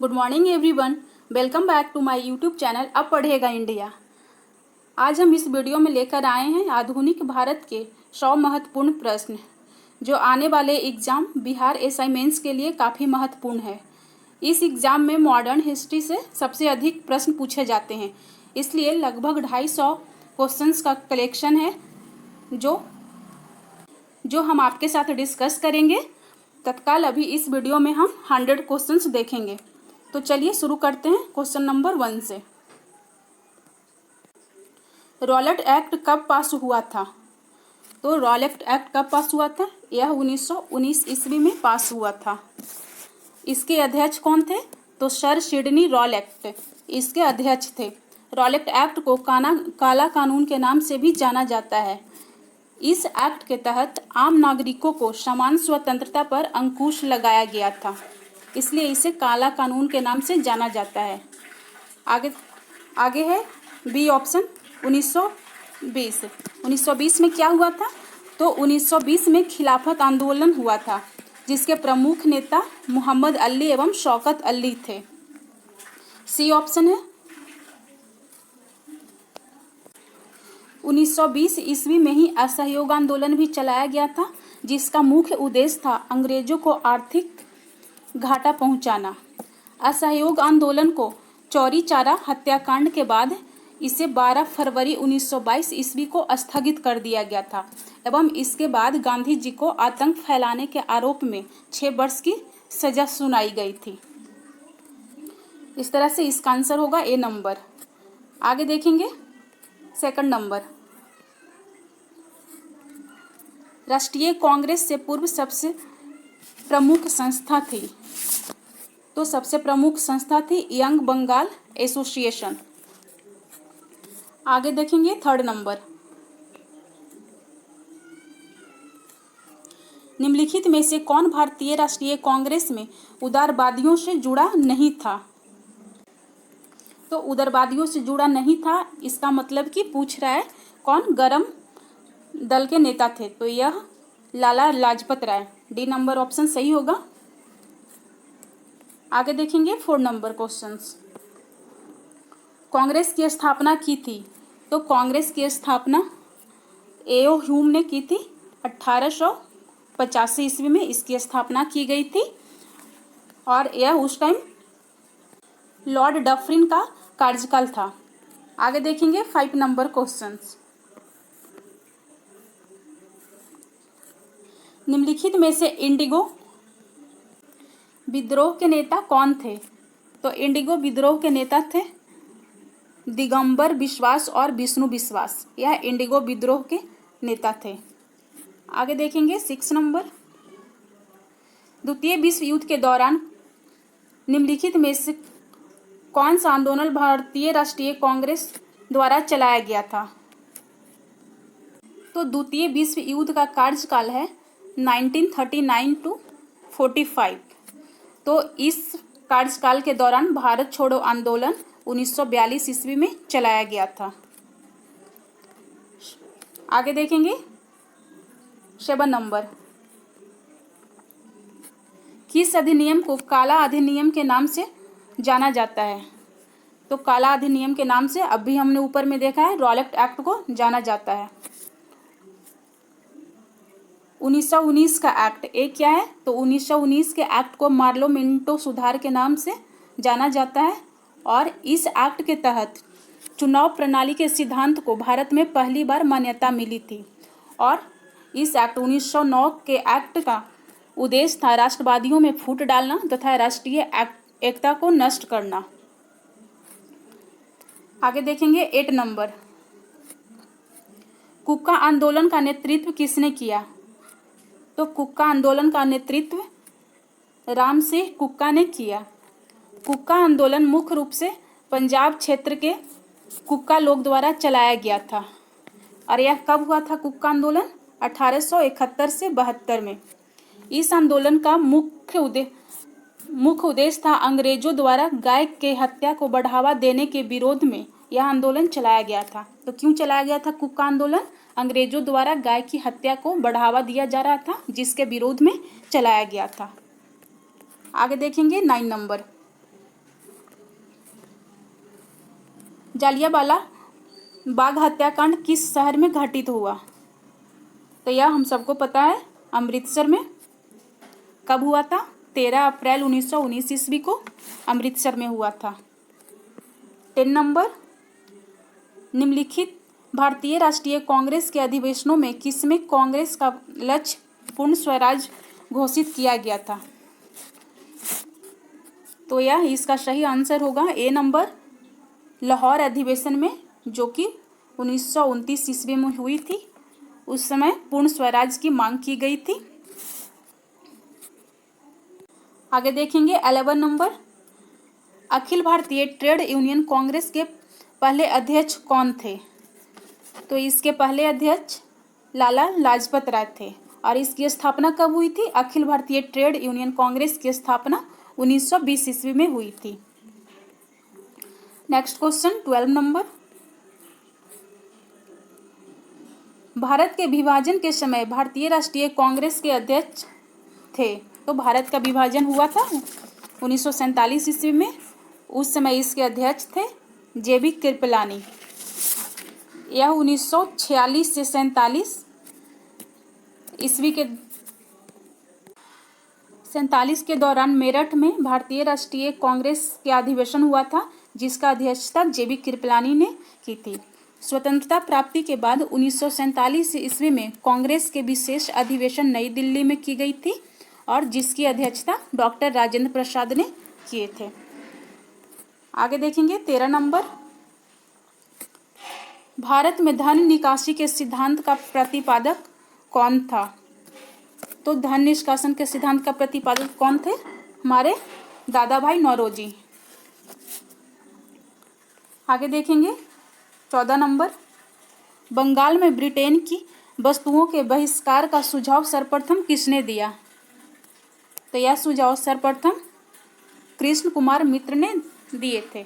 Good morning everyone. Welcome back to my YouTube channel अब पढ़ेगा India. आज हम इस वीडियो में लेकर आए हैं आधुनिक भारत के 100 महत्वपूर्ण प्रश्न जो आने वाले एग्ज़ाम बिहार एसआई मेंस के लिए काफ़ी महत्वपूर्ण है। इस एग्ज़ाम में मॉडर्न हिस्ट्री से सबसे अधिक प्रश्न पूछे जाते हैं, इसलिए लगभग 250 क्वेश्चंस का कलेक्शन है जो हम आपके साथ डिस्कस करेंगे। तत्काल अभी इस वीडियो में हम 100 क्वेश्चंस देखेंगे। तो चलिए शुरू करते हैं क्वेश्चन नंबर 1 से। रॉलेट एक्ट कब पास हुआ था? तो रॉलेट एक्ट कब पास हुआ था? यह 1919 ईस्वी में पास हुआ था। इसके अध्यक्ष कौन थे? तो सर सिडनी रॉलेट इसके अध्यक्ष थे। रॉलेट एक्ट को काला कानून के नाम से भी जाना जाता है। इस एक्ट के तहत आम नागरिकों को समान स्वतंत्रता पर अंकुश लगाया गया था, इसलिए इसे काला कानून के नाम से जाना जाता है। आगे है बी ऑप्शन 1920। 1920 में क्या हुआ था? तो 1920 में खिलाफत आंदोलन हुआ था, जिसके प्रमुख नेता मोहम्मद अली एवं शौकत अली थे। सी ऑप्शन है। 1920 ईस्वी में ही असहयोग आंदोलन भी चलाया गया था, जिसका मुख्य उद्देश्य था अंग्रेजों को आर्थिक घाटा पहुंचाना। असहयोग आंदोलन को चौरी चौरा हत्याकांड के बाद इसे 12 फरवरी 1922 ईस्वी को स्थगित कर दिया गया था एवं इसके बाद गांधी जी को आतंक फैलाने के आरोप में 6 वर्ष की सजा सुनाई गई थी। इस तरह से इसका आंसर होगा ए नंबर। आगे देखेंगे सेकंड नंबर। राष्ट्रीय कांग्रेस से पूर्व सबसे प्रमुख संस्था थी। तो सबसे प्रमुख संस्था थी यंग बंगाल एसोसिएशन। आगे देखेंगे थर्ड नंबर। निम्नलिखित में से कौन भारतीय राष्ट्रीय कांग्रेस में उदारवादियों से जुड़ा नहीं था? तो उदारवादियों से जुड़ा नहीं था, इसका मतलब कि पूछ रहा है कौन गरम दल के नेता थे। तो यह Lala Lajpat Rai. D number option सही होगा। आगे देखेंगे 4 नंबर क्वेश्चंस। कांग्रेस की स्थापना की थी। तो कांग्रेस की स्थापना एओ ह्यूम ने की थी। 1885 ईस्वी में इसकी स्थापना की गई थी और यह उस टाइम लॉर्ड डफरिन का कार्यकाल था। आगे देखेंगे 5 नंबर क्वेश्चंस। निम्नलिखित में से इंडिगो विद्रोह के नेता कौन थे? तो इंडिगो विद्रोह के नेता थे दिगंबर विश्वास और विष्णु विश्वास। यह इंडिगो विद्रोह के नेता थे। आगे देखेंगे 6 नंबर। द्वितीय विश्व युद्ध के दौरान निम्नलिखित में से कौन सा आंदोलन भारतीय राष्ट्रीय कांग्रेस द्वारा चलाया गया था? तो द्वितीय विश्व युद्ध का कार्यकाल है 1939 टू 45। तो इस कार्यकाल के दौरान भारत छोड़ो आंदोलन 1942 ईस्वी में चलाया गया था। आगे देखेंगे 7 नंबर। किस अधिनियम को काला अधिनियम के नाम से जाना जाता है? तो काला अधिनियम के नाम से अभी हमने ऊपर में देखा है रॉलेट एक्ट को जाना जाता है। 1919 का एक्ट एक क्या है? तो 1919 के एक्ट को मार्लो मिंटो सुधार के नाम से जाना जाता है और इस एक्ट के तहत चुनाव प्रणाली के सिद्धांत को भारत में पहली बार मान्यता मिली थी और इस एक्ट 1909 के एक्ट का उद्देश्य था राष्ट्रवादियों में फूट डालना तथा राष्ट्रीय एकता को नष्ट करना। आगे देखेंगे 8 नंबर। कुक्का आंदोलन का नेतृत्व किसने किया? तो कुक्का आंदोलन का नेतृत्व राम सिंह कुक्का ने किया। कुक्का आंदोलन मुख्य रूप से पंजाब क्षेत्र के कुक्का लोग द्वारा चलाया गया था और यह कब हुआ था कुक्का आंदोलन? 1871 से 72 में। इस आंदोलन का मुख्य उद्देश्य था अंग्रेजों द्वारा गाय के हत्या को बढ़ावा देने के विरोध में यह आंदोलन चलाया गया था। तो क्यों चलाया गया था कुक्का आंदोलन? अंग्रेजों द्वारा गाय की हत्या को बढ़ावा दिया जा रहा था, जिसके विरोध में चलाया गया था। आगे देखेंगे 9 नंबर। जालियांवाला बाग हत्याकांड किस शहर में घटित हुआ? तो यह हम सबको पता है, अमृतसर में। कब हुआ था? 13 अप्रैल 1919 ईस्वी को अमृतसर में हुआ था। 10 नंबर, निम्नलिखित भारतीय राष्ट्रीय कांग्रेस के अधिवेशनों में किसमें कांग्रेस का लक्ष्य पूर्ण स्वराज घोषित किया गया था? तो यह इसका सही आंसर होगा ए नंबर, लाहौर अधिवेशन में, जो कि 1929 ईस्वी में हुई थी। उस समय पूर्ण स्वराज की मांग की गई थी। आगे देखेंगे 11 number, Akhil Bharatiya trade union Congress के पहले अध्यक्ष कौन थे? तो इसके पहले अध्यक्ष लाला लाजपत राय थे। और इसकी स्थापना कब हुई थी? अखिल भारतीय ट्रेड यूनियन कांग्रेस की स्थापना 1920 ईस्वी में हुई थी। नेक्स्ट क्वेश्चन 12 नंबर, भारत के विभाजन के समय भारतीय राष्ट्रीय कांग्रेस के अध्यक्ष थे। तो भारत का विभाजन हुआ था 1947 ईस्वी में। उस समय इसके अध्यक्ष थे जेबी कृपलानी। यह 1946 से 47 ईस्वी के 47 के दौरान मेरठ में भारतीय राष्ट्रीय कांग्रेस के अधिवेशन हुआ था, जिसका अध्यक्षता जेबी कृपलानी ने की थी। स्वतंत्रता प्राप्ति के बाद 1947 ईस्वी में कांग्रेस के विशेष अधिवेशन नई दिल्ली में की गई थी, और जिसकी अध्यक्षता डॉक्टर राजेंद्र प्रसाद ने किए थे। आगे देखेंगे 13 नंबर, भारत में धन निकासी के सिद्धांत का प्रतिपादक कौन था? तो धन निष्कासन के सिद्धांत का प्रतिपादक कौन थे? हमारे दादा भाई नौरोजी। आगे देखेंगे 14 नंबर, बंगाल में ब्रिटेन की वस्तुओं के बहिष्कार का सुझाव सर्वप्रथम किसने दिया? तो यह सुझाव सर्वप्रथम कृष्ण कुमार मित्र ने दिए थे।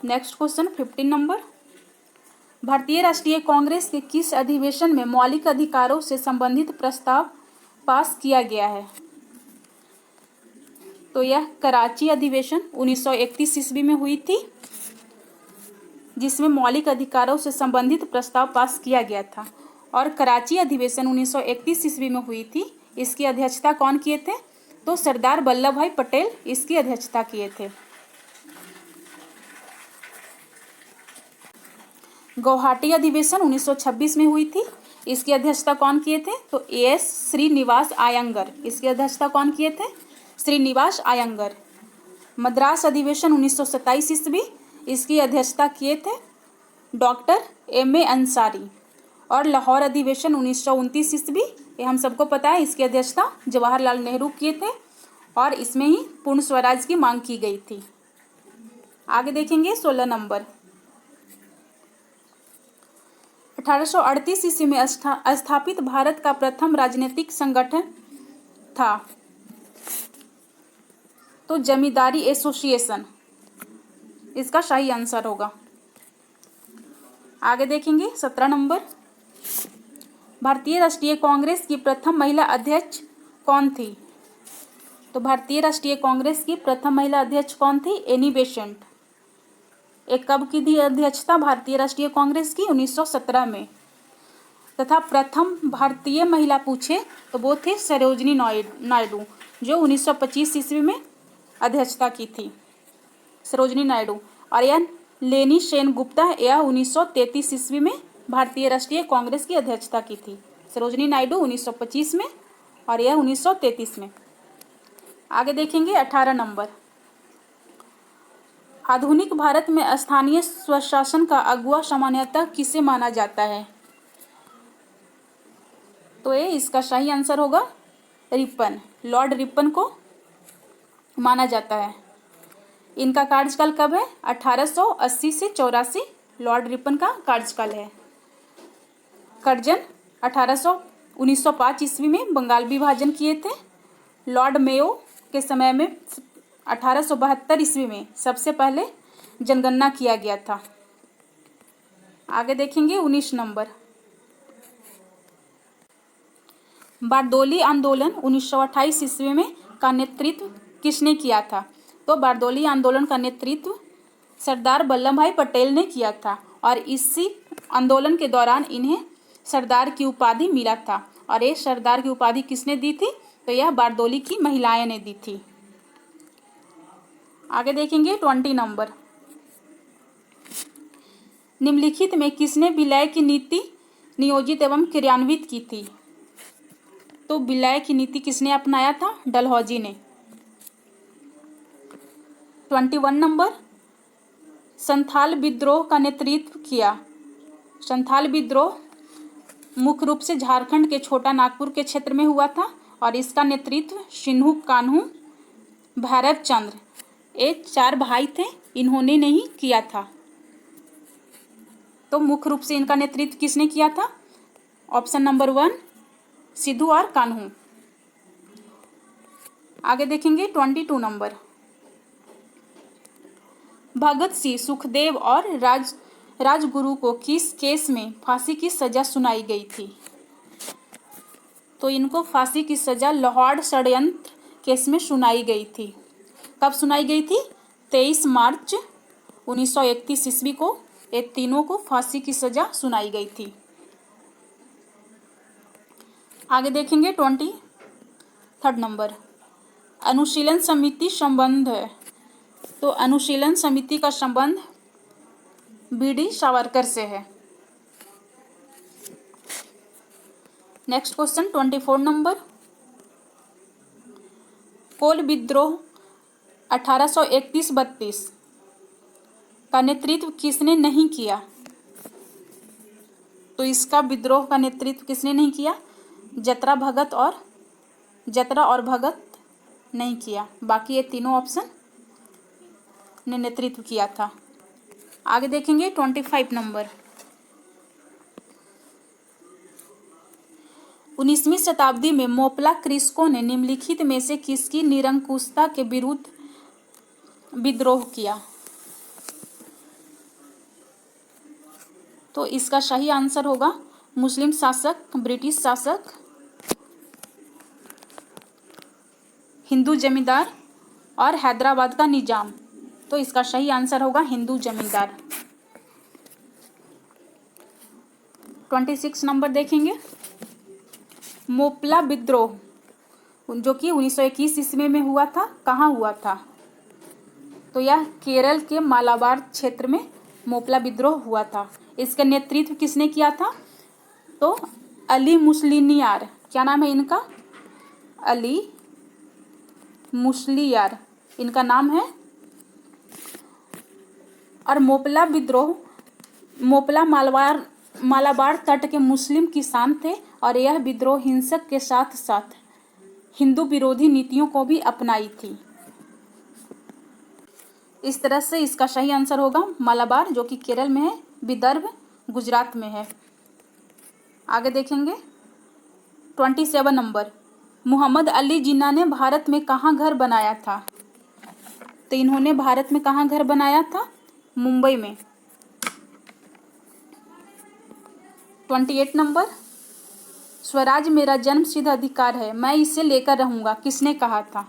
नेक्स्ट क्वेश्चन 15 नंबर, भारतीय राष्ट्रीय कांग्रेस के किस अधिवेशन में मौलिक अधिकारों से संबंधित प्रस्ताव पास किया गया है? तो यह कराची अधिवेशन 1931 ईस्वी में हुई थी, जिसमें मौलिक अधिकारों से संबंधित प्रस्ताव पास किया गया था। और कराची अधिवेशन 1931 ईस्वी में हुई थी। इसकी अध्यक्षता कौन किए थे? तो सरदार वल्लभ भाई पटेल इसकी अध्यक्षता किए थे। गुवाहाटी अधिवेशन 1926 में हुई थी। इसकी अध्यक्षता कौन किए थे? तो एएस श्रीनिवास अयंगर। इसकी अध्यक्षता कौन किए थे? श्रीनिवास अयंगर। मद्रास अधिवेशन 1927 ईस्वी, इसकी अध्यक्षता किए थे डॉक्टर एम.ए. अंसारी। और लाहौर अधिवेशन 1929 ईस्वी, ये हम सबको पता है, इसकी अध्यक्षता जवाहरलाल नेहरू किए थे, और इसमें ही पूर्ण स्वराज की मांग की गई थी। आगे देखेंगे 16 नंबर, 1838 ईस्वी में स्थापित भारत का प्रथम राजनीतिक संगठन था। तो जमींदारी एसोसिएशन इसका सही आंसर होगा। आगे देखेंगे 17 नंबर, भारतीय राष्ट्रीय कांग्रेस की प्रथम महिला अध्यक्ष कौन थी? तो भारतीय राष्ट्रीय कांग्रेस की प्रथम महिला अध्यक्ष कौन थी? Annie Besant. एक कब की थी अध्यक्षता भारतीय राष्ट्रीय कांग्रेस की? 1917 में। तथा प्रथम भारतीय महिला पूछे तो वो थे सरोजिनी नायडू, जो 1925 ईस्वी में अध्यक्षता की थी, सरोजिनी नायडू। और यह लेनी सेन गुप्ता, यह 1933 ईस्वी में भारतीय राष्ट्रीय कांग्रेस की अध्यक्षता की थी। सरोजिनी नायडू 1925 में और यह 1933 में। आगे देखेंगे 18 नंबर, आधुनिक भारत में स्थानीय स्वशासन का अगुवा सामान्यतः किसे माना जाता है? तो ये इसका सही आंसर होगा रिपन, लॉर्ड रिपन को माना जाता है। इनका कार्यकाल कब है? 1880 से 84 लॉर्ड रिपन का कार्यकाल है। कर्जन 1905 ईस्वी में बंगाल विभाजन किए थे। लॉर्ड मेयो के समय में 1872 ईस्वी में सबसे पहले जनगणना किया गया था। आगे देखेंगे 19 नंबर, बारदोली आंदोलन 1928 ईस्वी में का नेतृत्व किसने किया था? तो बारदोली आंदोलन का नेतृत्व सरदार वल्लभ भाई पटेल ने किया था और इसी आंदोलन के दौरान इन्हें सरदार की उपाधि मिला था। और ये सरदार की उपाधि किसने दी थी? तो यह बारदोली की महिलाएं ने दी थी। आगे देखेंगे 20 नंबर। निम्नलिखित में किसने विलय की नीति नियोजित एवं क्रियान्वित की थी? तो विलय की नीति किसने अपनाया था? डलहौजी ने। 21 नंबर। संथाल विद्रोह का नेतृत्व किया। संथाल विद्रोह मुख्य रूप से झारखंड के छोटा नागपुर के क्षेत्र में हुआ था और इसका नेतृत्व सिन्हू कान्हू भैरव चंद्र, ये 4 भाई थे, इन्होंने नहीं किया था। तो मुख्य रूप से इनका नेतृत्व किसने किया था? ऑप्शन नंबर 1 सिद्धू और कान्हू। आगे देखेंगे 22 नंबर। भगत सिंह, सुखदेव और राजगुरु को किस केस में फांसी की सजा सुनाई गई थी? तो इनको फांसी की सजा लाहौर षड्यंत्र केस में सुनाई गई थी। कब सुनाई गई थी? 23 मार्च 1931 ईस्वी को ये तीनों को फांसी की सजा सुनाई गई थी। आगे देखेंगे 23 नंबर। अनुशीलन समिति संबंध है। तो अनुशीलन समिति का संबंध बीडी सावरकर से है। Next question 24 number. कोल विद्रोह 1831-32 का नेतृत्व किसने नहीं किया? तो इसका विद्रोह का नेतृत्व किसने नहीं किया? जतरा और भगत नहीं किया। बाकी ये तीनों ऑप्शन ने नेतृत्व किया था। आगे देखेंगे 25 नंबर। 19वीं शताब्दी में मोपला कृषकों ने निम्नलिखित में से किसकी निरंकुशता के विरुद्ध विद्रोह किया? तो इसका सही आंसर होगा मुस्लिम शासक, ब्रिटिश शासक, हिंदू जमींदार और हैदराबाद का निजाम। तो इसका सही आंसर होगा हिंदू जमींदार। 26 नंबर देखेंगे। मोपला विद्रोह जो कि 1921 ईस्वी में हुआ था, कहाँ हुआ था? तो यह केरल के मालाबार क्षेत्र में मोपला विद्रोह हुआ था। इसका नेतृत्व किसने किया था? तो अली मुस्लियार, क्या नाम है इनका? अली मुस्लियार इनका नाम है। और मोपला विद्रोह, मोपला मालाबार तट के मुस्लिम किसान थे और यह विद्रोह हिंसक के साथ साथ हिंदू विरोधी नीतियों को भी अपनाई थी। इस तरह से इसका सही आंसर होगा मालाबार, जो कि केरल में है, विदर्भ गुजरात में है। आगे देखेंगे 27 नंबर। मोहम्मद अली जिन्ना ने भारत में कहाँ घर बनाया था? तो इन्होंने भारत में कहाँ घर बनाया था? मुंबई में। 28 नंबर। स्वराज मेरा जन्मसिद्ध अधिकार है, मैं इसे लेकर रहूंगा, किसने कहा था?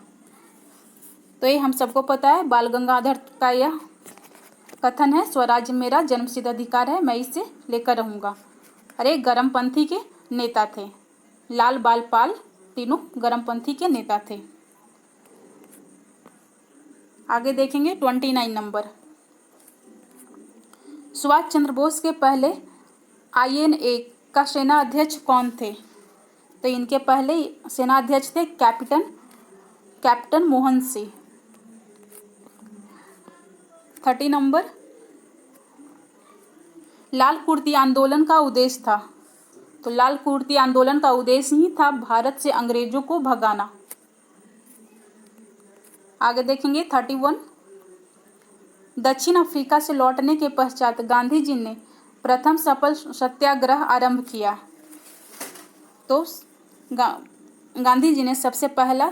तो ये हम सबको पता है, बाल गंगाधर का यह कथन है, स्वराज मेरा जन्मसिद्ध अधिकार है, मैं इसे लेकर रहूंगा। अरे गरमपंथी के नेता थे, लाल बाल पाल, तीनों गरमपंथी के नेता थे। आगे देखेंगे 29 नंबर। सुभाष चंद्र बोस के पहले INA का सेना अध्यक्ष कौन थे? तो इनके पहले सेना अध्यक्ष थे कैप्टन मोहन सिंह। 30 नंबर। लाल कुर्ती आंदोलन का उद्देश्य था? तो लाल कुर्ती आंदोलन का उद्देश्य ही था भारत से अंग्रेजों को भगाना। आगे देखेंगे 31। दक्षिण अफ्रीका से लौटने के पश्चात गांधी जी ने प्रथम सफल सत्याग्रह आरंभ किया। तो गांधी जी ने सबसे पहला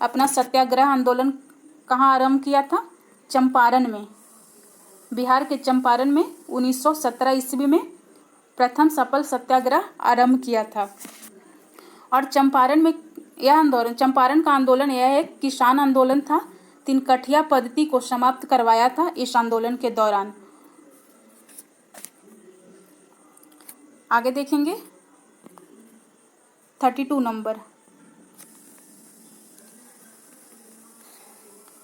अपना सत्याग्रह आंदोलन कहाँ आरंभ किया था? चंपारण में, बिहार के चंपारण में 1917 ईस्वी में प्रथम सफल सत्याग्रह आरंभ किया था। और चंपारण में यह आंदोलन, चंपारण का आंदोलन यह एक किसान आंदोलन था तिनकठिया पद्धति को समाप्त करवाया था इस आंदोलन के दौरान। आगे देखेंगे 32 नंबर।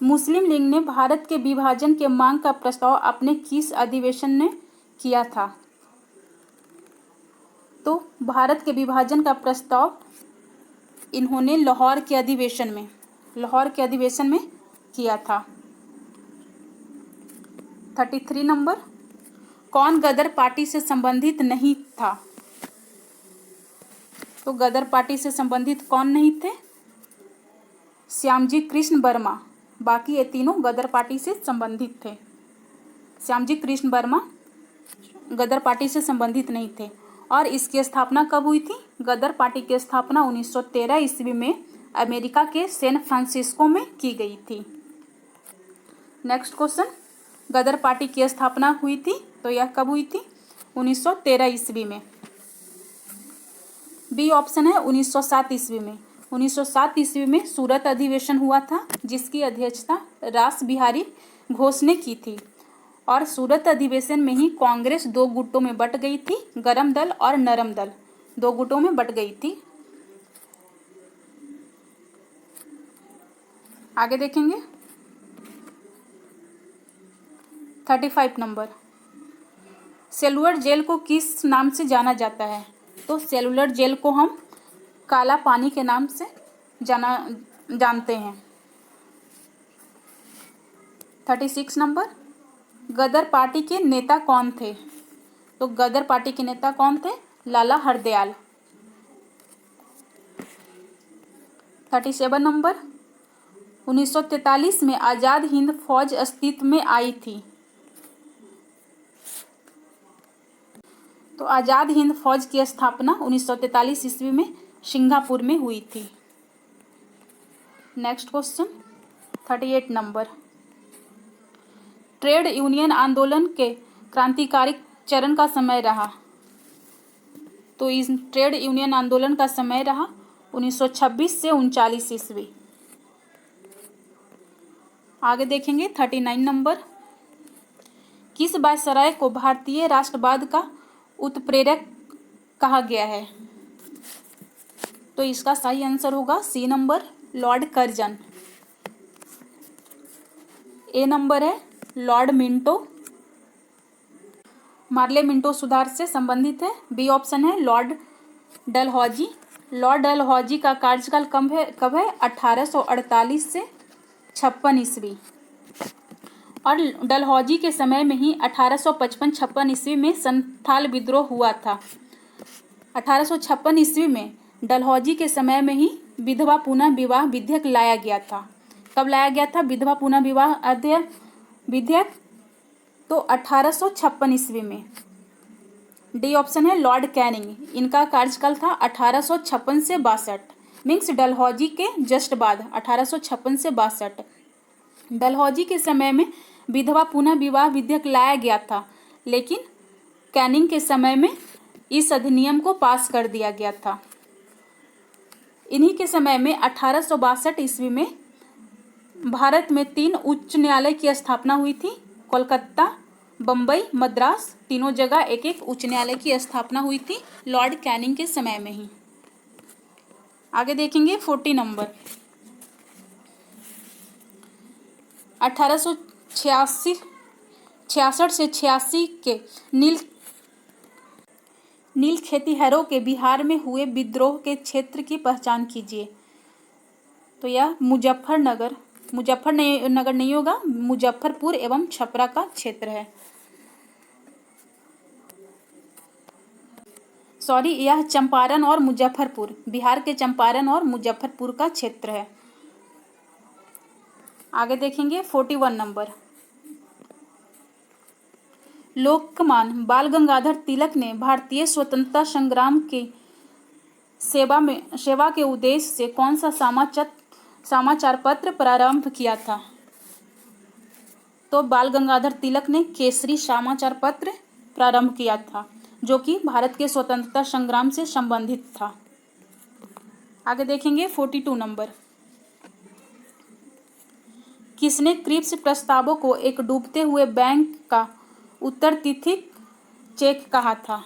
मुस्लिम लीग ने भारत के विभाजन के मांग का प्रस्ताव अपने किस अधिवेशन में किया था? तो भारत के विभाजन का प्रस्ताव इन्होंने लाहौर के अधिवेशन में किया था। 33 नंबर। कौन गदर पार्टी से संबंधित नहीं था? तो गदर पार्टी से संबंधित कौन नहीं थे? श्यामजी कृष्ण वर्मा। बाकी ये तीनों गदर पार्टी से संबंधित थे। श्यामजी कृष्ण वर्मा गदर पार्टी से संबंधित नहीं थे। और इसकी स्थापना कब हुई थी? गदर पार्टी की स्थापना 1913 ईस्वी में अमेरिका के सैन फ्रांसिस्को में की गई थी। नेक्स्ट क्वेश्चन, गदर पार्टी की स्थापना हुई थी तो यह कब हुई थी? 1913 ईस्वी में। बी ऑप्शन है 1907 ईस्वी में। 1907 ईस्वी में सूरत अधिवेशन हुआ था जिसकी अध्यक्षता रास बिहारी घोष ने की थी। और सूरत अधिवेशन में ही कांग्रेस दो गुटों में बट गई थी, गरम दल और नरम दल, दो गुटों में बट गई थी। आगे देखेंगे 35 नंबर। सेलुलर जेल को किस नाम से जाना जाता है? तो सेलुलर जेल को हम काला पानी के नाम से जानते हैं। 36 नंबर। गदर पार्टी के नेता कौन थे? तो गदर पार्टी के नेता कौन थे? लाला हरदयाल। 37 नंबर। 1943 में आज़ाद हिंद फौज अस्तित्व में आई थी। तो आज़ाद हिंद फौज की स्थापना 1943 ईस्वी में सिंगापुर में हुई थी। Next question 38 number. Trade union आंदोलन के क्रांतिकारी चरण का समय रहा। तो इस ट्रेड यूनियन आंदोलन का समय रहा 1926 से 39 ईस्वी। आगे देखेंगे 39 नंबर। किस वायसराय को भारतीय राष्ट्रवाद का उत्प्रेरक कहा गया है? तो इसका सही आंसर होगा सी नंबर, लॉर्ड कर्जन। ए नंबर है लॉर्ड मिंटो। मार्ले मिंटो सुधार से संबंधित है। बी ऑप्शन है लॉर्ड डलहौजी। लॉर्ड डलहौजी का कार्यकाल कब है? 1848 से 56 ईस्वी। और डलहौजी के समय में ही 1855-56 ईस्वी में संथाल विद्रोह हुआ था। 1856 ईस्वी में डलहौजी के समय में ही विधवा पुनः विवाह विधेयक लाया गया था। कब लाया गया था विधवा पुनः विवाह विधेयक? तो 1856 ईस्वी में। डी ऑप्शन है लॉर्ड कैनिंग। इनका कार्यकाल था 1856 से 62, मीन्स डलहौजी के जस्ट बाद 1856 से 62। डलहौजी के समय में विधवा पुनः विवाह विधेयक लाया गया था, लेकिन कैनिंग के समय में इस अधिनियम को पास कर दिया गया था। इन्हीं के समय में 1862 ईस्वी में भारत में 3 उच्च न्यायालय की स्थापना हुई थी। कोलकाता, बम्बई, मद्रास, तीनों जगह एक एक उच्च न्यायालय की स्थापना हुई थी लॉर्ड कैनिंग के समय में ही। आगे देखेंगे 40 नंबर। 1866 से 86 के नील खेतिहरों के बिहार में हुए विद्रोह के क्षेत्र की पहचान कीजिए। तो यह मुजफ्फरनगर नहीं होगा, मुजफ्फरपुर एवं छपरा का क्षेत्र है। सॉरी, यह चंपारण और मुजफ्फरपुर, बिहार के चंपारण और मुजफ्फरपुर का क्षेत्र है। आगे देखेंगे 41 नंबर। लोकमान बाल गंगाधर तिलक ने भारतीय स्वतंत्रता संग्राम की सेवा के उद्देश्य से कौन सा समाचार पत्र प्रारंभ किया था? तो बाल गंगाधर तिलक ने केसरी समाचार पत्र प्रारंभ किया था, जो कि भारत के स्वतंत्रता संग्राम से संबंधित था। आगे देखेंगे 42 नंबर। किसने क्रिप्स प्रस्तावों को एक डूबते हुए बैंक का उत्तरतिथिक चेक कहा था?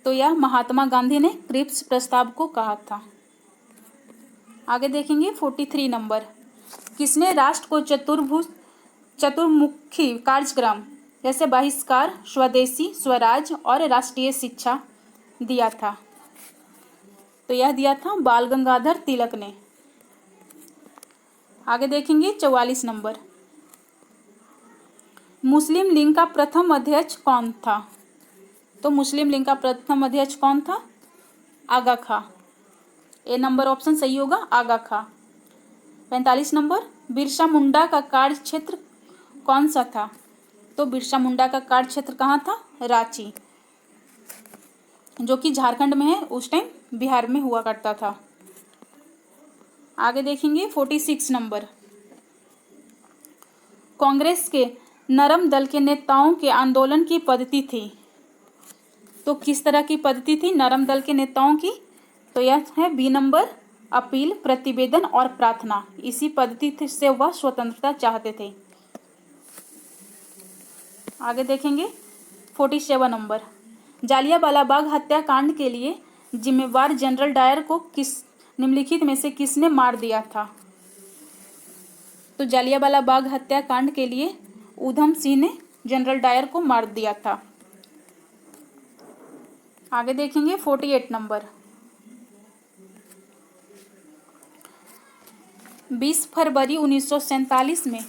तो यह महात्मा गांधी ने क्रिप्स प्रस्ताव को कहा था। आगे देखेंगे 43 नंबर। किसने राष्ट्र को चतुर्मुखी कार्यक्रम जैसे बहिष्कार, स्वदेशी, स्वराज और राष्ट्रीय शिक्षा दिया था? तो यह दिया था बाल गंगाधर तिलक ने। आगे देखेंगे 44 नंबर। मुस्लिम लीग का प्रथम अध्यक्ष कौन था? तो मुस्लिम लीग का प्रथम अध्यक्ष कौन था? आगा खां। ए नंबर ऑप्शन सही होगा, आगा खां। 45 नंबर। बिरसा मुंडा का कार्य क्षेत्र कौन सा था? तो बिरसा मुंडा का कार्य क्षेत्र कहाँ था? रांची, जो कि झारखंड में है, उस टाइम बिहार में हुआ करता था। आगे देखेंगे 46 नंबर। कांग्रेस के नरम दल के नेताओं के आंदोलन की पद्धति थी? तो किस तरह की पद्धति थी नरम दल के नेताओं की? तो यह है बी नंबर, अपील, प्रतिवेदन और प्रार्थना। इसी पद्धति से वह स्वतंत्रता चाहते थे। आगे देखेंगे 47 नंबर। जालियांवाला बाग हत्याकांड के लिए जिम्मेवार जनरल डायर को निम्नलिखित में से किसने मार दिया था? तो जालियांवाला बाग हत्याकांड के लिए ऊधम सिंह ने जनरल डायर को मार दिया था। आगे देखेंगे 48 नंबर। 20 फरवरी 1947 में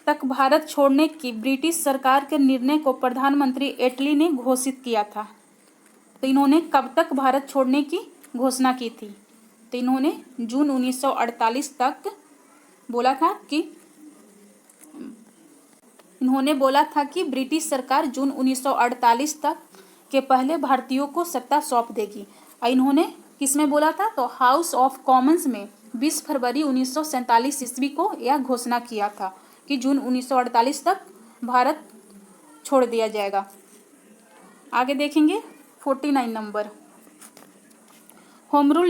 तक भारत छोड़ने की ब्रिटिश सरकार के निर्णय को प्रधानमंत्री एटली ने घोषित किया था। तो इन्होंने कब तक भारत छोड़ने की घोषणा की थी? तो इन्होंने जून 1948 तक बोला था कि ब्रिटिश सरकार जून 1948 तक के पहले भारतीयों को सत्ता सौंप देगी। और इन्होंने किस में बोला था? तो हाउस ऑफ कॉमन्स में 20 फरवरी 1947 ईस्वी को यह घोषणा किया था कि जून 1948 तक भारत छोड़ दिया जाएगा। आगे देखेंगे 49 नंबर। होम रूल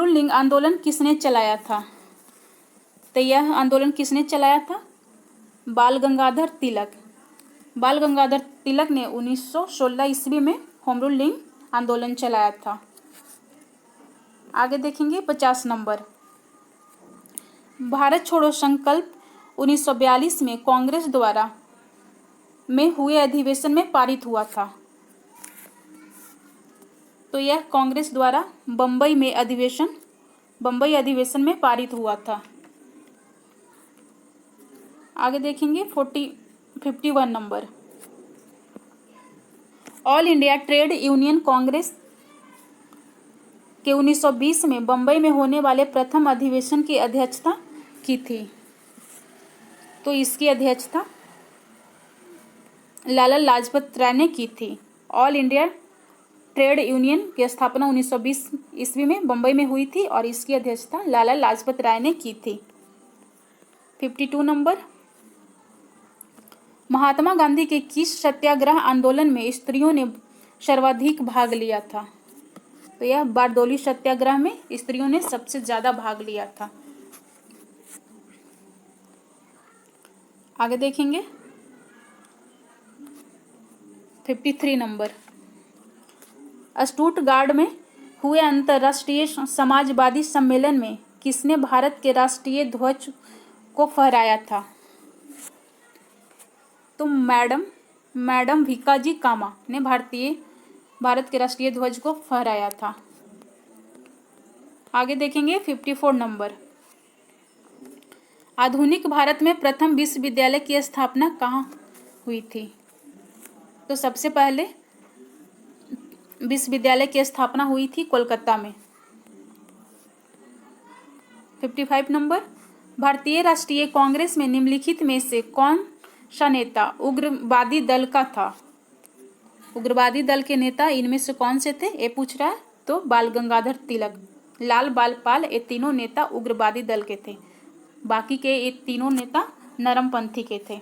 लीग आंदोलन किसने चलाया था? तो यह आंदोलन किसने चलाया था? बाल गंगाधर तिलक। बाल गंगाधर तिलक ने 1916 ईस्वी में होम रूल लीग आंदोलन चलाया था। आगे देखेंगे 50 नंबर। भारत छोड़ो संकल्प 1942 में कांग्रेस द्वारा में हुए अधिवेशन में पारित हुआ था। तो यह कांग्रेस द्वारा बम्बई अधिवेशन में पारित हुआ था। आगे देखेंगे 51 number. All India trade union Congress के 1920 में बम्बई में होने वाले प्रथम अधिवेशन की अध्यक्षता की थी? तो इसकी अध्यक्षता लाला लाजपत राय ने की थी। ऑल इंडिया ट्रेड यूनियन की स्थापना 1920 ईस्वी में बम्बई में हुई थी और इसकी अध्यक्षता लाला लाजपत राय ने की थी। 52 नंबर। महात्मा गांधी के किस सत्याग्रह आंदोलन में स्त्रियों ने सर्वाधिक भाग लिया था? तो यह बारडोली सत्याग्रह में स्त्रियों ने सबसे ज्यादा भाग लिया था। आगे देखेंगे 53 नंबर। स्टुटगार्ट में हुए अंतर्राष्ट्रीय समाजवादी सम्मेलन में किसने भारत के राष्ट्रीय ध्वज को फहराया था? तो मैडम भिकाजी कामा ने भारत के राष्ट्रीय ध्वज को फहराया था। आगे देखेंगे 54 नंबर। आधुनिक भारत में प्रथम विश्वविद्यालय की स्थापना कहाँ हुई थी? तो सबसे पहले विश्वविद्यालय की स्थापना हुई थी कोलकाता में। 55 नंबर। भारतीय राष्ट्रीय कांग्रेस में निम्नलिखित में से कौन सा नेता उग्रवादी दल का था? उग्रवादी दल के नेता इनमें से कौन से थे ये पूछ रहा है। तो बाल गंगाधर तिलक, लाल बाल पाल, ये तीनों नेता उग्रवादी दल के थे। बाकी के ये तीनों नेता नरमपंथी के थे।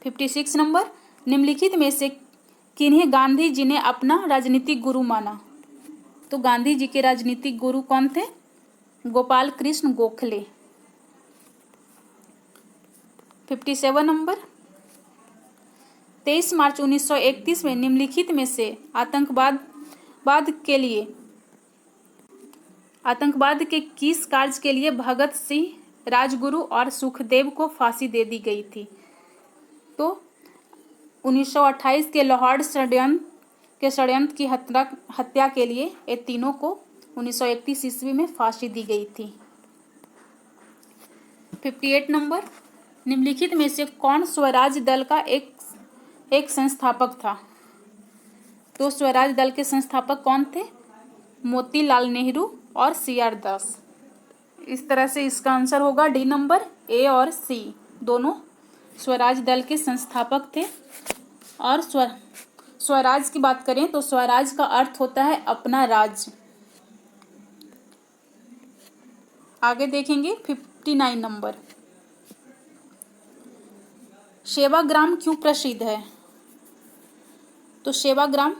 56 नंबर। निम्नलिखित में से किन्हें गांधी जी ने अपना राजनीतिक गुरु माना? तो तो गांधी जी के राजनीतिक गुरु कौन थे? गोपाल कृष्ण गोखले। 57 नंबर, 23 मार्च 1931 में निम्नलिखित में से आतंकवाद के किस कार्य के लिए भगत सिंह, राजगुरु और सुखदेव को फांसी दे दी गई थी? तो 1928 के लाहौर षड्यंत्र की हत्या के लिए ये तीनों को 1931 ईस्वी में फांसी दी गई थी। 58 नंबर, निम्नलिखित में से कौन स्वराज दल का एक संस्थापक था? तो स्वराज दल के संस्थापक कौन थे? मोतीलाल नेहरू और CR दास। इस तरह से इसका आंसर होगा डी नंबर, ए और सी दोनों स्वराज दल के संस्थापक थे। और स्वराज की बात करें तो स्वराज का अर्थ होता है अपना राज्य। आगे देखेंगे 59 नंबर, सेवाग्राम क्यों प्रसिद्ध है? तो सेवाग्राम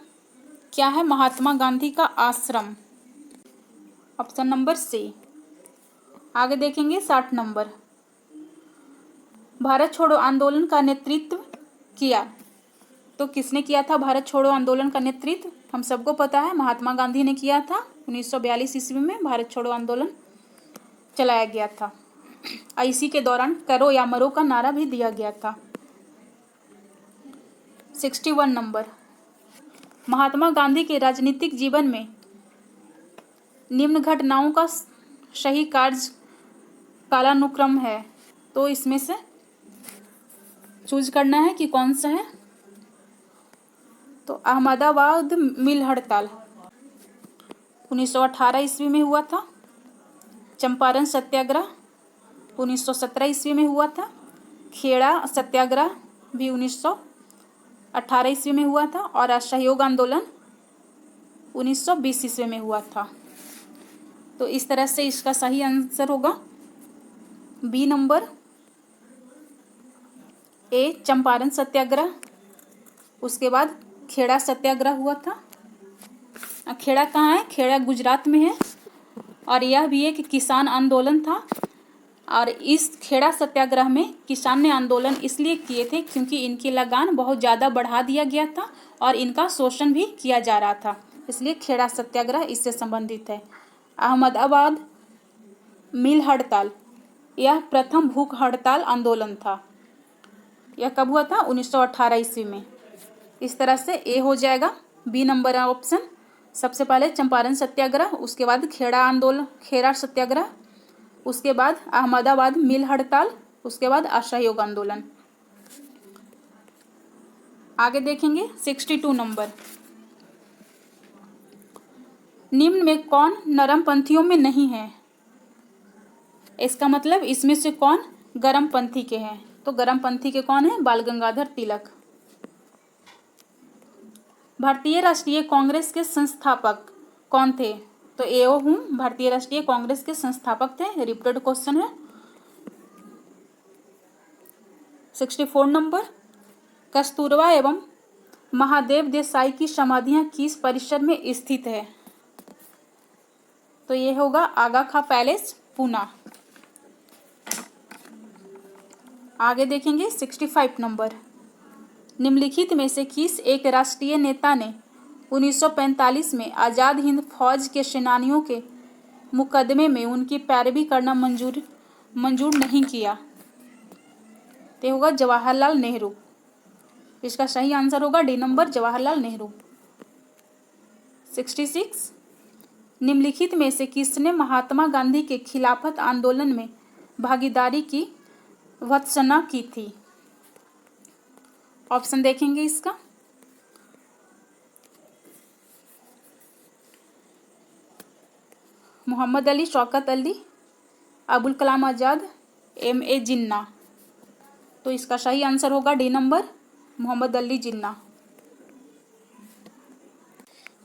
क्या है? महात्मा गांधी का आश्रम। Option number C. आगे देखेंगे 60 नंबर, भारत छोड़ो आंदोलन का नेतृत्व किया। तो किसने किया था भारत छोड़ो आंदोलन का नेतृत्व? हम सबको पता है महात्मा गांधी ने किया था। 1942 ईस्वी में भारत छोड़ो आंदोलन चलाया गया था। इसी के दौरान करो या मरो का नारा भी दिया गया था। 61 नंबर, महात्मा गांधी के राजनीतिक जीवन में निम्न घटनाओं का सही कालानुक्रम है। तो इसमें से चूज करना है कि कौन सा है। तो अहमदाबाद मिल हड़ताल 1918 ईस्वी में हुआ था। चंपारण सत्याग्रह 1917 ईस्वी में हुआ था। खेड़ा सत्याग्रह भी 1918 ईस्वी में हुआ था। और असहयोग आंदोलन 1920 ईस्वी में हुआ था। तो इस तरह से इसका सही आंसर होगा बी नंबर, ए चंपारण सत्याग्रह, उसके बाद खेड़ा सत्याग्रह हुआ था। खेड़ा कहाँ है? खेड़ा गुजरात में है। और यह भी एक किसान आंदोलन था। और इस खेड़ा सत्याग्रह में किसान ने आंदोलन इसलिए किए थे क्योंकि इनकी लगान बहुत ज़्यादा बढ़ा दिया गया था और इनका शोषण भी किया जा रहा था, इसलिए खेड़ा सत्याग्रह इससे संबंधित है। अहमदाबाद मिल हड़ताल यह प्रथम भूख हड़ताल आंदोलन था। यह कब हुआ था? 1918 ईस्वी में। इस तरह से ए हो जाएगा बी नंबर ऑप्शन। सबसे पहले चंपारण सत्याग्रह, उसके बाद खेड़ा सत्याग्रह, उसके बाद अहमदाबाद मिल हड़ताल, उसके बाद असहयोग आंदोलन। आगे देखेंगे 62 नंबर, निम्न में कौन नरमपंथियों में नहीं है? इसका मतलब इसमें से कौन गर्मपंथी के हैं? तो गर्मपंथी के कौन है? बाल गंगाधर तिलक। भारतीय राष्ट्रीय कांग्रेस के संस्थापक कौन थे? तो एओ हूँ भारतीय राष्ट्रीय कांग्रेस के संस्थापक थे। रिपीटेड क्वेश्चन है। 64 नंबर, कस्तूरबा एवं महादेव देसाई की समाधियां किस परिसर में स्थित है? तो ये होगा आगा खां पैलेस, पूना। आगे देखेंगे 65 नंबर, निम्नलिखित में से किस एक राष्ट्रीय नेता ने 1945 में आज़ाद हिंद फौज के सेनानियों के मुकदमे में उनकी पैरवी करना मंजूर नहीं किया? तो होगा जवाहरलाल नेहरू। इसका सही आंसर होगा डी नंबर, जवाहरलाल नेहरू। 66, निम्नलिखित में से किसने महात्मा गांधी के खिलाफत आंदोलन में भागीदारी की भर्त्सना की थी? ऑप्शन देखेंगे इसका। मोहम्मद अली, शौकत अली, अबुल कलाम आज़ाद, MA जिन्ना। तो इसका सही आंसर होगा डी नंबर, मोहम्मद अली जिन्ना।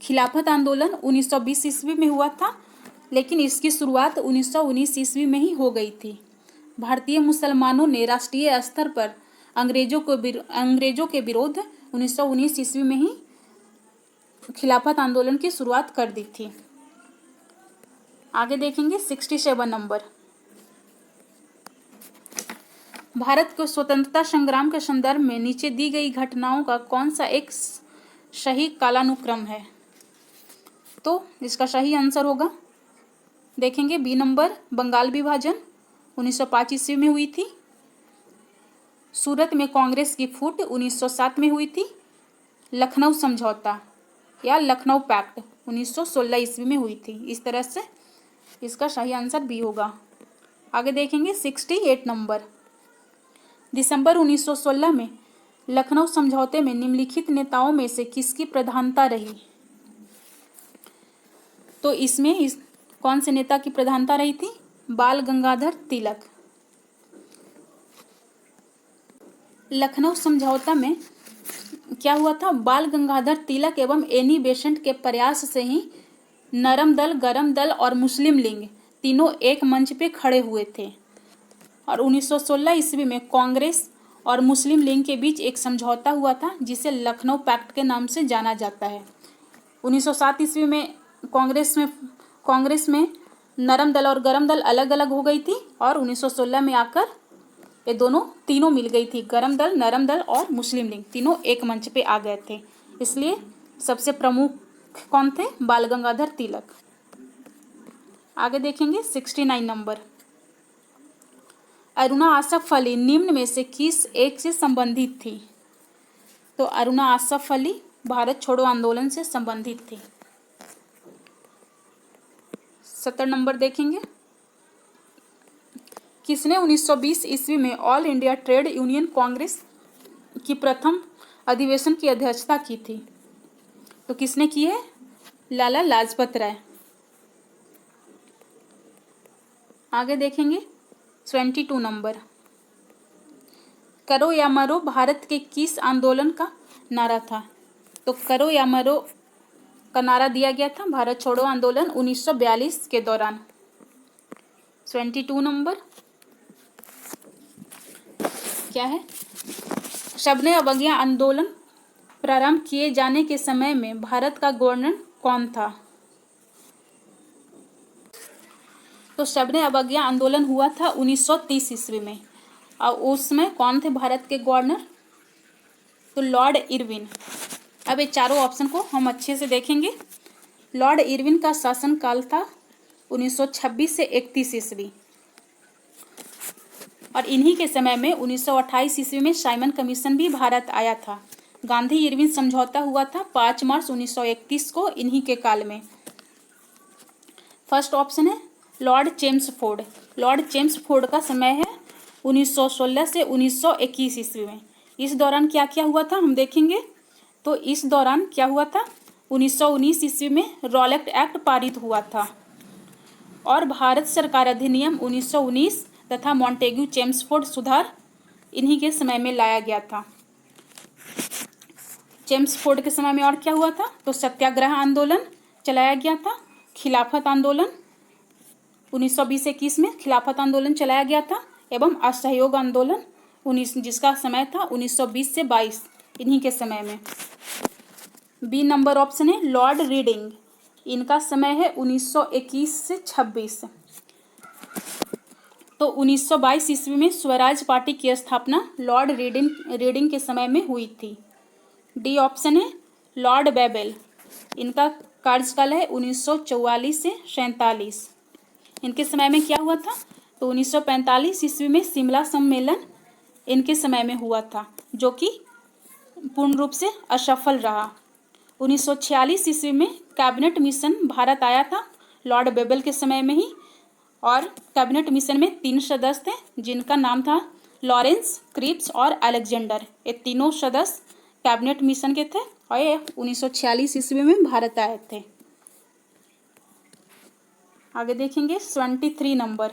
खिलाफत आंदोलन 1920 ईस्वी में हुआ था, लेकिन इसकी शुरुआत 1919 ईस्वी में ही हो गई थी। भारतीय मुसलमानों ने राष्ट्रीय स्तर पर अंग्रेजों के विरोध 1919 ईस्वी में ही खिलाफत आंदोलन की शुरुआत कर दी थी। आगे देखेंगे 67 नंबर। भारत के स्वतंत्रता संग्राम के संदर्भ में नीचे दी गई घटनाओं का कौन सा एक सही कालानुक्रम है? तो इसका सही आंसर होगा, देखेंगे बी नंबर, बंगाल विभाजन 1905 ईस्वी में हुई थी। सूरत में कांग्रेस की फूट 1907 में हुई थी। लखनऊ समझौता या लखनऊ पैक्ट 1916 ईस्वी में हुई थी। इस तरह से इसका सही आंसर बी होगा। आगे देखेंगे 68 नंबर। दिसंबर 1916 में लखनऊ समझौते में निम्नलिखित नेताओं में से किसकी प्रधानता रही? तो इसमें कौन से नेता की प्रधानता रही थी? बाल गंगाधर तिलक। लखनऊ समझौता में क्या हुआ था? बाल गंगाधर तिलक एवं एनी बेसेंट के प्रयास से ही नरम दल, गरम दल और मुस्लिम लीग तीनों एक मंच पे खड़े हुए थे और 1916 ईस्वी में कांग्रेस और मुस्लिम लीग के बीच एक समझौता हुआ था जिसे लखनऊ पैक्ट के नाम से जाना जाता है। 1907 ईस्वी में कांग्रेस में नरम दल और गरम दल अलग अलग हो गई थी और 1916 में आकर ये तीनों मिल गई थी। गरम दल, नरम दल और मुस्लिम लीग तीनों एक मंच पे आ गए थे। इसलिए सबसे प्रमुख कौन थे? बाल गंगाधर तिलक। आगे देखेंगे 69 नंबर। अरुणा आसफ अली निम्न में से किस एक से संबंधित थी? तो अरुणा आसफ अली भारत छोड़ो आंदोलन से संबंधित थी। 70 नंबर देखेंगे। किसने 1920 ईस्वी में all India trade union Congress की प्रथम अधिवेशन की अध्यक्षता की थी? तो किसने की है? लाला लाजपत राय। आगे देखेंगे 22 नंबर। करो या मरो भारत के किस आंदोलन का नारा था? तो करो या मरो का नारा दिया गया था भारत छोड़ो आंदोलन 1942 के दौरान। 22 नंबर क्या है? शबने अवज्ञा आंदोलन प्रारंभ किए जाने के समय में भारत का गवर्नर कौन था? तो शबने अवज्ञा आंदोलन हुआ था 1930 ईस्वी में और उसमें कौन थे भारत के गवर्नर? तो लॉर्ड इरविन। अब ये चारों ऑप्शन को हम अच्छे से देखेंगे। लॉर्ड इरविन का शासनकाल था 1926 से 31 ईस्वी और इन्हीं के समय में 1928 ईस्वी में साइमन कमीशन भी भारत आया था। गांधी इरविन समझौता हुआ था 5 मार्च 1931 को इन्हीं के काल में। फर्स्ट ऑप्शन है लॉर्ड चेम्सफोर्ड। लॉर्ड चेम्सफोर्ड का समय है 1916 से 1921 ईस्वी में। इस दौरान क्या क्या हुआ था हम देखेंगे। तो इस दौरान क्या हुआ था? 1919 ईस्वी में रॉलेट एक्ट पारित हुआ था और भारत सरकार अधिनियम 1919 तथा मॉन्टेग्यू चेम्सफोर्ड सुधार इन्हीं के समय में लाया गया था। चेम्सफोर्ड के समय में और क्या हुआ था? तो सत्याग्रह आंदोलन चलाया गया था। खिलाफत आंदोलन 1920-21 में खिलाफत आंदोलन चलाया गया था एवं असहयोग आंदोलन 19 जिसका समय था 1920 से 22 इन्हीं के समय में। बी नंबर ऑप्शन है लॉर्ड रीडिंग। इनका समय है 1921 से 26। तो 1922 ईस्वी में स्वराज पार्टी की स्थापना लॉर्ड रीडिंग के समय में हुई थी। डी ऑप्शन है लॉर्ड बेबल। इनका कार्यकाल है 1944 से 47। इनके समय में क्या हुआ था? तो 1945 ईस्वी में शिमला सम्मेलन इनके समय में हुआ था जो कि पूर्ण रूप से असफल रहा। 1946 ईस्वी में कैबिनेट मिशन भारत आया था लॉर्ड बेबल के समय में ही और कैबिनेट मिशन में 3 सदस्य थे जिनका नाम था लॉरेंस, क्रिप्स और अलेक्जेंडर। ये तीनों सदस्य कैबिनेट मिशन के थे और ये 1946 ईस्वी में भारत आए थे। आगे देखेंगे 23 नंबर।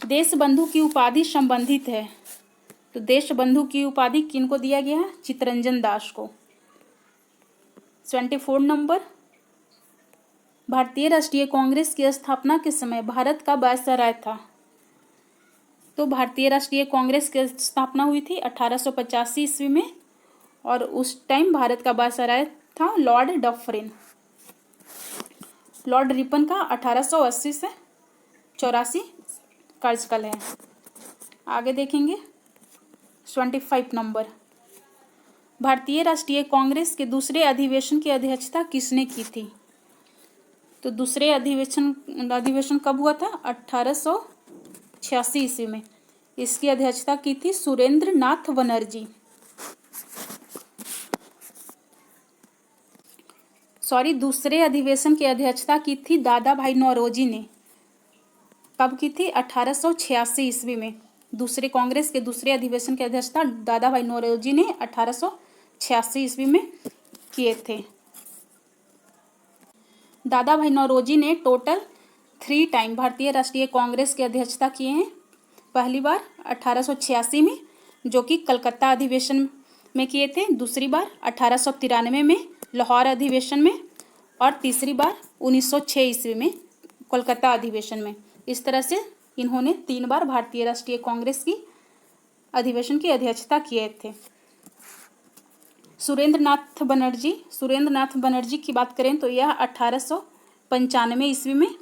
देश बंधु की उपाधि संबंधित है। तो देश बंधु की उपाधि किनको दिया गया है? चित्तरंजन दास को। 24 नंबर। भारतीय राष्ट्रीय कांग्रेस की स्थापना के समय भारत का वायसराय था। तो भारतीय राष्ट्रीय कांग्रेस की स्थापना हुई थी 1885 ईस्वी में और उस टाइम भारत का वायसराय था लॉर्ड डफरिन। लॉर्ड रिपन का 1880 से 84 कार्यकाल है। आगे देखेंगे 25 नंबर, भारतीय राष्ट्रीय कांग्रेस के दूसरे अधिवेशन की अध्यक्षता किसने की थी? तो दूसरे अधिवेशन कब हुआ था? 1886 ईस्वी में। इसकी अध्यक्षता की थी सुरेंद्र नाथ बनर्जी। दूसरे अधिवेशन की अध्यक्षता की थी दादा भाई नौरोजी ने। कब की थी? 1886 ईस्वी में। दूसरे कांग्रेस के दूसरे अधिवेशन की अध्यक्षता दादा भाई नौरोजी ने 1886 ईस्वी में किए थे। दादा भाई नौरोजी ने टोटल 3 टाइम भारतीय राष्ट्रीय कांग्रेस की अध्यक्षता किए हैं। पहली बार 1886 में, जो कि कलकत्ता अधिवेशन में किए थे। दूसरी बार 1893 में लाहौर अधिवेशन में, और तीसरी बार 1906 ईस्वी में कोलकाता अधिवेशन में। इस तरह से इन्होंने 3 बार भारतीय राष्ट्रीय कांग्रेस की अधिवेशन की अध्यक्षता किए थे। सुरेंद्र नाथ बनर्जी की बात करें तो यह 1895 ईस्वी में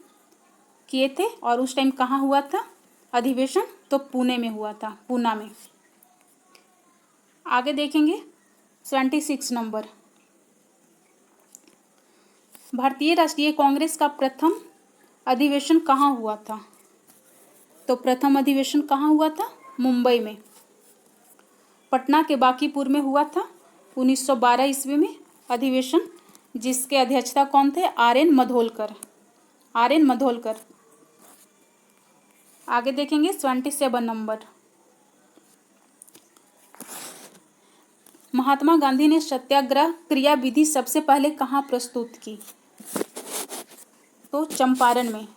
किए थे। और उस टाइम कहाँ हुआ था अधिवेशन? तो पुणे में हुआ था, पूना में। आगे देखेंगे 26 नंबर, भारतीय राष्ट्रीय कांग्रेस का प्रथम अधिवेशन कहाँ हुआ था? तो प्रथम अधिवेशन कहाँ हुआ था? मुंबई में। पटना के बांकीपुर में हुआ था 1912 ईस्वी में अधिवेशन, जिसके अध्यक्षता कौन थे? आर.एन. मधोलकर। आगे देखेंगे 27 नंबर, महात्मा गांधी ने सत्याग्रह क्रिया विधि सबसे पहले कहाँ प्रस्तुत की? तो चंपारण में।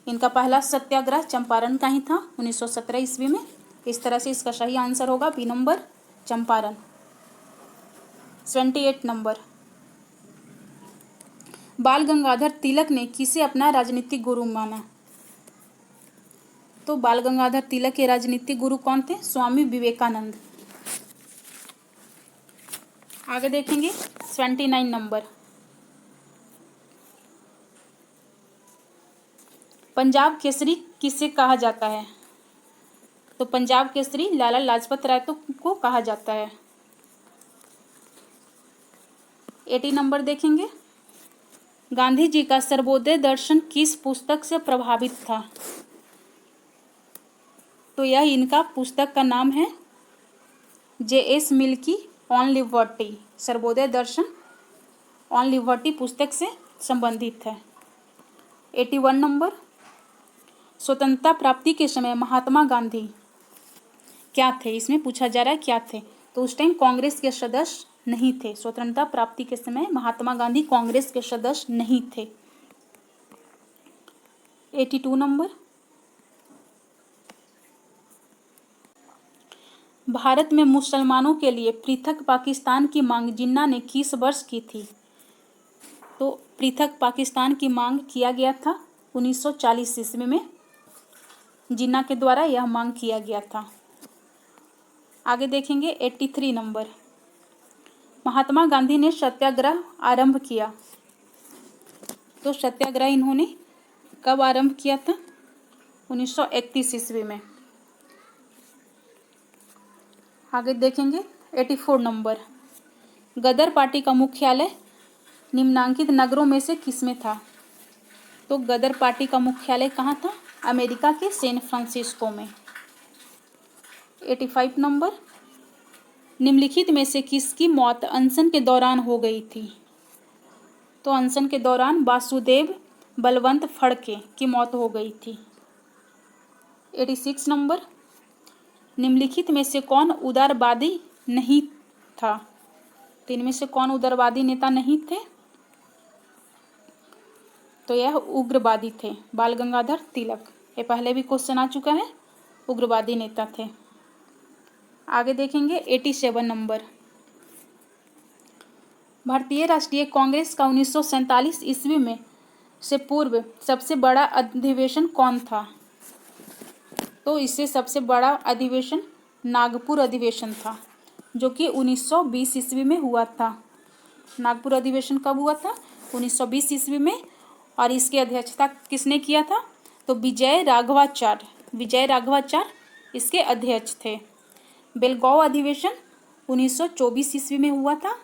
इनका पहला सत्याग्रह चंपारण का ही था 1917 ईस्वी में। इस तरह से इसका सही आंसर होगा बी नंबर, चंपारण। 28 नंबर, बाल गंगाधर तिलक ने किसे अपना राजनीतिक गुरु माना? तो बाल गंगाधर तिलक के राजनीतिक गुरु कौन थे? स्वामी विवेकानंद। आगे देखेंगे 29 नंबर, पंजाब केसरी किसे कहा जाता है? तो पंजाब केसरी लाला लाजपत राय को कहा जाता है। 80 नंबर देखेंगे, गांधी जी का सर्वोदय दर्शन किस पुस्तक से प्रभावित था? तो यह इनका पुस्तक का नाम है J.S. मिल की on liberty. Sarvodaya Darshan on liberty पुस्तक से संबंधित है। 81 नंबर, स्वतंत्रता प्राप्ति के समय महात्मा गांधी क्या थे? इसमें पूछा जा रहा है क्या थे। तो उस टाइम कांग्रेस के सदस्य नहीं थे। स्वतंत्रता प्राप्ति के समय महात्मा गांधी कांग्रेस के सदस्य नहीं थे। 82 नंबर, भारत में मुसलमानों के लिए पृथक पाकिस्तान की मांग जिन्ना ने किस वर्ष की थी? तो पृथक पाकिस्तान की मांग किया गया था 1940 ईस्वी में। जिन्ना के द्वारा यह मांग किया गया था। आगे देखेंगे 83 नंबर, महात्मा गांधी ने सत्याग्रह आरंभ किया। तो सत्याग्रह इन्होंने कब आरंभ किया था? 1931 ईस्वी में। आगे देखेंगे 84 नंबर, गदर पार्टी का मुख्यालय निम्नांकित नगरों में से किसमें था? तो गदर पार्टी का मुख्यालय कहाँ था? अमेरिका के सैन फ्रांसिस्को में। 85 नंबर, निम्नलिखित में से किसकी मौत अनशन के दौरान हो गई थी? तो अनशन के दौरान वासुदेव बलवंत फड़के की मौत हो गई थी। 86 नंबर, निम्नलिखित में से कौन उदारवादी नहीं था? तो इनमें से कौन उदारवादी नेता नहीं थे? तो यह उग्रवादी थे, बाल गंगाधर तिलक। ये पहले भी क्वेश्चन आ चुका है, उग्रवादी नेता थे। आगे देखेंगे 87 नंबर, भारतीय राष्ट्रीय कांग्रेस का 1947 ईस्वी में से पूर्व सबसे बड़ा अधिवेशन कौन था? तो इससे सबसे बड़ा अधिवेशन नागपुर अधिवेशन था, जो कि 1920 ईस्वी में हुआ था। नागपुर अधिवेशन कब हुआ था? 1920 ईस्वी में। और इसकी अध्यक्षता किसने किया था? तो विजय राघवाचार्य इसके अध्यक्ष थे। बेलगांव अधिवेशन 1924 ईस्वी में हुआ था,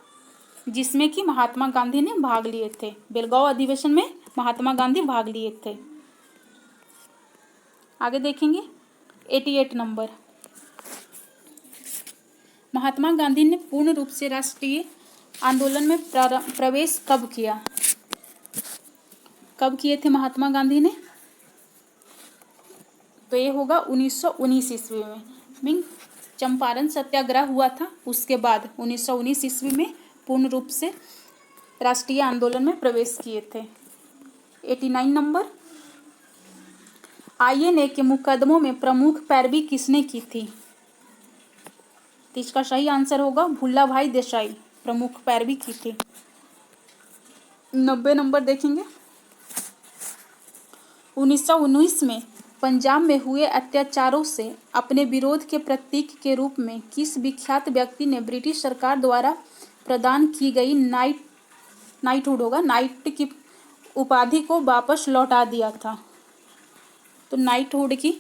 जिसमें कि महात्मा गांधी ने भाग लिए थे। बेलगांव अधिवेशन में महात्मा गांधी भाग लिए थे। आगे देखेंगे 88 नंबर। महात्मा गांधी ने पूर्ण रूप से राष्ट्रीय आंदोलन में प्रवेश कब किया? कब किए थे महात्मा गांधी ने? तो ये होगा 1919 ईस्वी में। मीन चंपारण सत्याग्रह हुआ था, उसके बाद 1919 ईस्वी में पूर्ण रूप से राष्ट्रीय आंदोलन में प्रवेश किए थे। 89 नंबर। INA के मुकदमों में प्रमुख पैरवी किसने की थी? तो इसका सही आंसर होगा भुल्ला भाई देसाई प्रमुख पैरवी की थी। 90 नंबर देखेंगे। 1919 में पंजाब में हुए अत्याचारों से अपने विरोध के प्रतीक के रूप में किस विख्यात व्यक्ति ने ब्रिटिश सरकार द्वारा प्रदान की गई नाइट की उपाधि को वापस लौटा दिया था? तो नाइटहुड की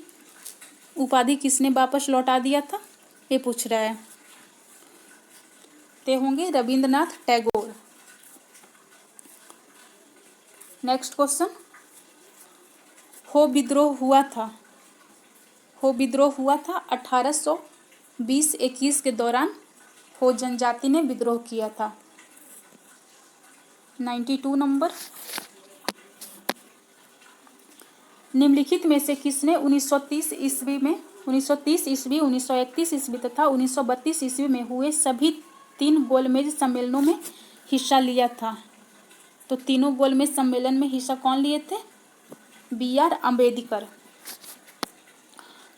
उपाधि किसने वापस लौटा दिया था, ये पूछ रहा है। ते होंगे रविंद्रनाथ टैगोर। Next question. हो विद्रोह हुआ था 1820-21 के दौरान हो जनजाति ने विद्रोह किया था। 92 नंबर। निम्नलिखित में से किसने 1930 ईस्वी, 1931 ईस्वी तथा 1932 ईस्वी में हुए सभी 3 गोलमेज सम्मेलनों में हिस्सा लिया था? तो तीनों गोलमेज सम्मेलन में हिस्सा कौन लिए थे? BR अम्बेडकर।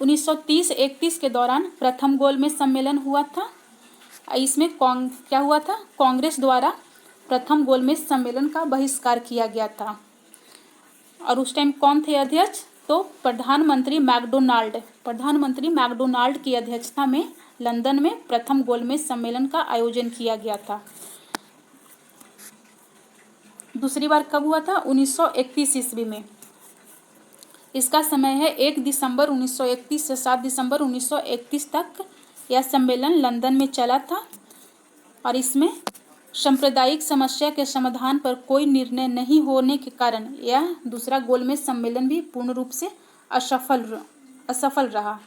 1930-31 के दौरान प्रथम गोलमेज सम्मेलन हुआ था। इसमें क्या हुआ था? कांग्रेस द्वारा प्रथम गोलमेज सम्मेलन का बहिष्कार किया गया था। और उस टाइम कौन थे अध्यक्ष? तो प्रधानमंत्री मैकडोनाल्ड की अध्यक्षता में लंदन में प्रथम गोलमेज सम्मेलन का आयोजन किया गया था। दूसरी बार कब हुआ था? 1931 ईस्वी में। इसका समय है 1 दिसंबर 1931 से 7 दिसंबर 1931 तक यह सम्मेलन लंदन में चला था। और इसमें सांप्रदायिक समस्या के समाधान पर कोई निर्णय नहीं होने के कारण यह दूसरा गोलमेज सम्मेलन भी पूर्ण रूप से असफल रहा।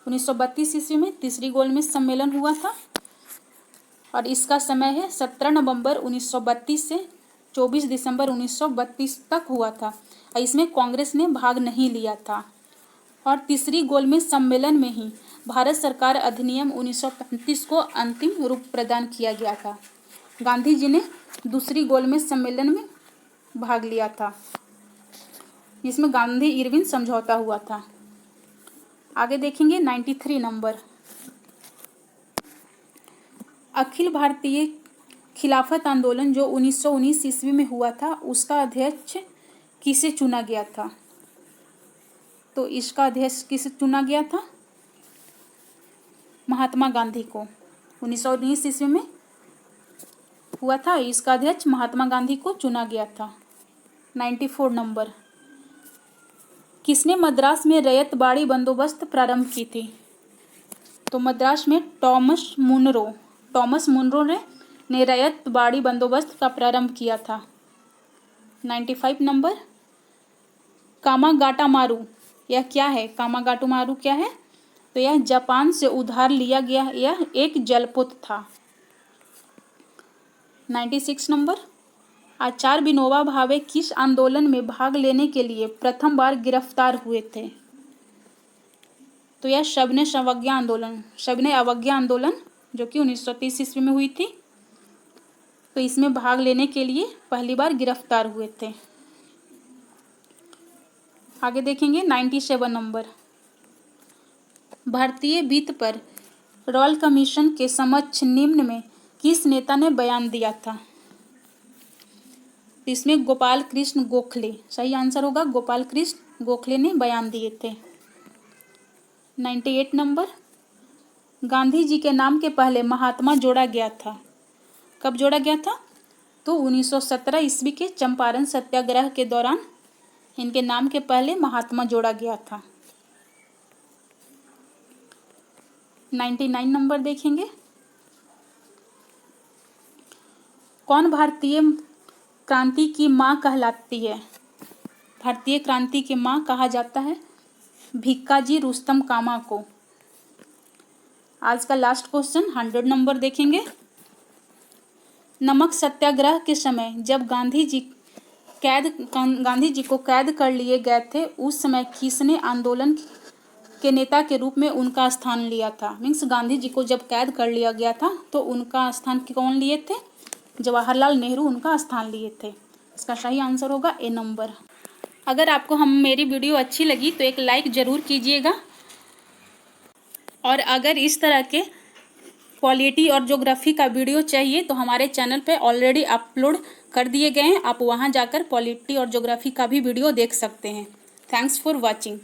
1932 ईस्वी में तीसरी गोलमेज सम्मेलन हुआ था और इसका समय है 17 नवंबर 1932 से 24 दिसंबर 1932 तक हुआ था। इसमें कांग्रेस ने भाग नहीं लिया था। और तीसरी गोलमेज सम्मेलन में ही भारत सरकार अधिनियम 1935 को अंतिम रूप प्रदान किया गया था। गांधी जी ने दूसरी गोलमेज सम्मेलन में भाग लिया था, जिसमें गांधी इरविन समझौता हुआ था। आगे देखेंगे 93 नंबर। अखिल भारतीय खिलाफत आंदोलन जो 1919 ईस्वी में हुआ था, उसका अध्यक्ष किसे चुना गया था? तो इसका अध्यक्ष किसे चुना गया था? महात्मा गांधी को। 1919 ईस्वी में हुआ था, इसका अध्यक्ष महात्मा गांधी को चुना गया था। 94 नंबर। किसने मद्रास में रैयत बाड़ी बंदोबस्त प्रारंभ की थी? तो मद्रास में टॉमस मुनरो ने रैयत बाड़ी बंदोबस्त का प्रारंभ किया था। 95 नंबर। कामागाटामारू यह क्या है? कामागाटामारू क्या है? तो यह जापान से उधार लिया गया यह एक जलपोत था। 96 नंबर। आचार्य विनोबा भावे किस आंदोलन में भाग लेने के लिए प्रथम बार गिरफ्तार हुए थे? तो यह सविनय अवज्ञा आंदोलन जो कि 1930 ईस्वी में हुई थी। तो इसमें भाग लेने के लिए पहली बार गिरफ्तार हुए थे। आगे देखेंगे 97 नंबर। भारतीय वित्त पर रॉयल कमीशन के समक्ष निम्न में किस नेता ने बयान दिया था? इसमें गोपाल कृष्ण गोखले, सही आंसर होगा गोपाल कृष्ण गोखले ने बयान दिए थे। 98 नंबर। गांधी जी के नाम के पहले महात्मा जोड़ा गया था। कब जोड़ा गया था? तो 1917 ईस्वी के चंपारण सत्याग्रह के दौरान इनके नाम के पहले महात्मा जोड़ा गया था। 99 नंबर देखेंगे। कौन भारतीय क्रांति की माँ कहलाती है? भारतीय क्रांति की माँ कहा जाता है भिक्काजी रुस्तम कामा को। आज का लास्ट क्वेश्चन 100 नंबर देखेंगे। नमक सत्याग्रह के समय जब गांधी जी को कैद कर लिए गए थे, उस समय किसने आंदोलन के नेता के रूप में उनका स्थान लिया था? मीन्स गांधी जी को जब कैद कर लिया गया था तो उनका स्थान कौन लिए थे? जवाहरलाल नेहरू उनका स्थान लिए थे। इसका सही आंसर होगा ए नंबर। अगर आपको मेरी वीडियो अच्छी लगी तो एक लाइक ज़रूर कीजिएगा, और अगर इस तरह के पॉलिटी और ज्योग्राफी का वीडियो चाहिए तो हमारे चैनल पे ऑलरेडी अपलोड कर दिए गए हैं, आप वहां जाकर पॉलिटी और ज्योग्राफी का भी वीडियो देख सकते हैं। Thanks for watching.